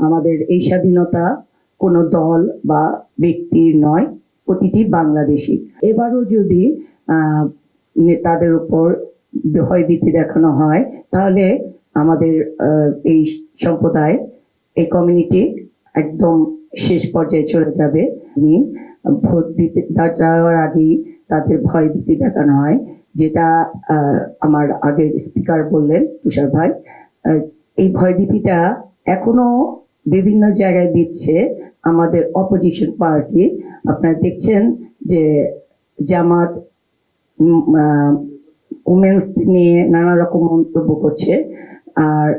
আমাদের এই স্বাধীনতা কোনো দল বা ব্যক্তির নয়, প্রতিটি বাংলাদেশী। এবারও যদি তাদের উপর ভয়ভীতি দেখানো হয়, তাহলে আমাদের এই সম্প্রদায়, এই কমিউনিটি একদম শেষ পর্যায়ে চলে যাবে। ভোট দিতে যাওয়ার আগেই তাদের ভয়ভীতি দেখানো হয়, যেটা আমার আগের স্পিকার বললেন, তুষার ভাই। এই ভয়ভীতিটা এখনো বিভিন্ন জায়গায় দিচ্ছে আমাদের অপোজিশন পার্টি। আপনারা দেখছেন যে জামাত উমেন্স নিয়ে নানা রকম মন্তব্য করছে, আর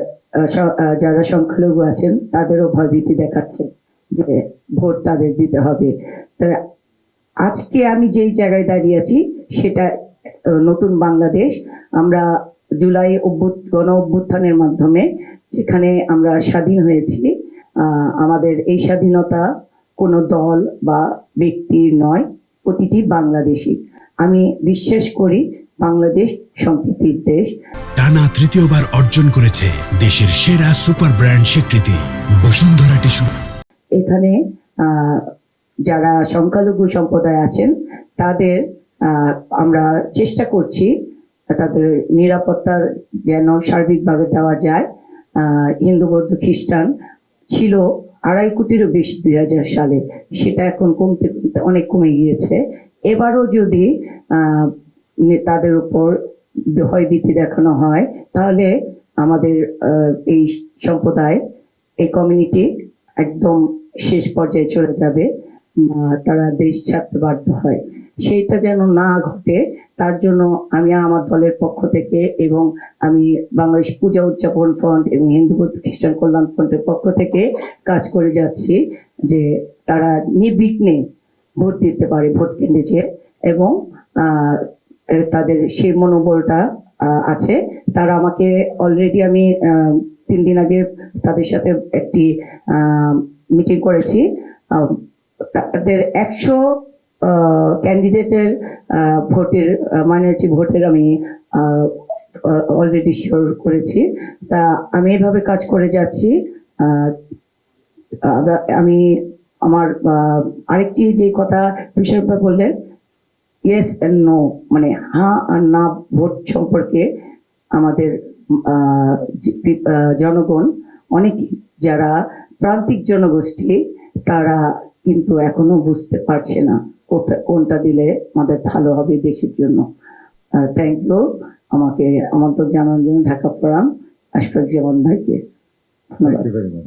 যারা সংখ্যালঘু আছেন তাদেরও ভয়ভীতি দেখাচ্ছে যে ভোট তাদের দিতে হবে। আজকে আমি যেই জায়গায় দাঁড়িয়ে আছি সেটা নতুন বাংলাদেশ। আমরা জুলাই গণ অভ্যুত্থানের মাধ্যমে যেখানে আমরা স্বাধীন হয়েছি, আমাদের এই স্বাধীনতা কোনো দল বা ব্যক্তির নয়, প্রতিটি বাংলাদেশী। আমি বিশ্বাস করি বাংলাদেশ সম্প্রীতির দেশ। টানা তৃতীয়বার অর্জন করেছে দেশের সেরা সুপার ব্র্যান্ড স্বীকৃতি বসুন্ধরা টিস্যু। এখানে যারা সংখ্যালঘু সম্প্রদায় আছেন তাদের আমরা চেষ্টা করছি তাদের নিরাপত্তার যেন সার্বিকভাবে দেওয়া যায়। হিন্দু বৌদ্ধ খ্রিস্টান ছিল 2.5 কোটিরও বেশি 2000 সালে, সেটা এখন কমতে কমতে অনেক কমে গিয়েছে। এবারও যদি তাদের উপর ভয়ভীতি দেখানো হয়, তাহলে আমাদের এই সম্প্রদায়, এই কমিউনিটি একদম শেষ পর্যায়ে চলে যাবে। তারা দেশ ছাড়তে বাধ্য হয়। সেইটা যেন না ঘটে, তার জন্য আমি আমার দলের পক্ষ থেকে এবং আমি বাংলাদেশ পূজা উদযাপন ফ্রন্ট এবং হিন্দু বৌদ্ধ খ্রিস্টান কল্যাণ ফ্রন্টের পক্ষ থেকে কাজ করে যাচ্ছি যে তারা নির্বিঘ্নে ভোট দিতে পারে ভোট কেন্দ্রে যেয়ে, এবং তাদের সেই মনোবলটা আছে। তারা আমাকে অলরেডি, আমি 3 দিন আগে তাদের সাথে একটি মিটিং করেছি। তাদের 100 ক্যান্ডিডেটের ভোটের মাইনরিটি ভোটের আমি অলরেডি শিওর করেছি। তা আমি এভাবে কাজ করে যাচ্ছি। আমি আমার আরেকটি যে কথা তুষার বললেন, ইয়েস এন্ড নো, মানে হ্যাঁ আর না ভোট সম্পর্কে আমাদের জনগণ, অনেক যারা প্রান্তিক জনগোষ্ঠী, তারা কিন্তু এখনো বুঝতে পারছে না কোনটা দিলে আমাদের ভালো হবে দেশের জন্য। থ্যাংক ইউ আমাকে আমন্ত্রণ জানানোর জন্য ঢাকা ফোরাম আশফাক জামান ভাইকে ধন্যবাদ।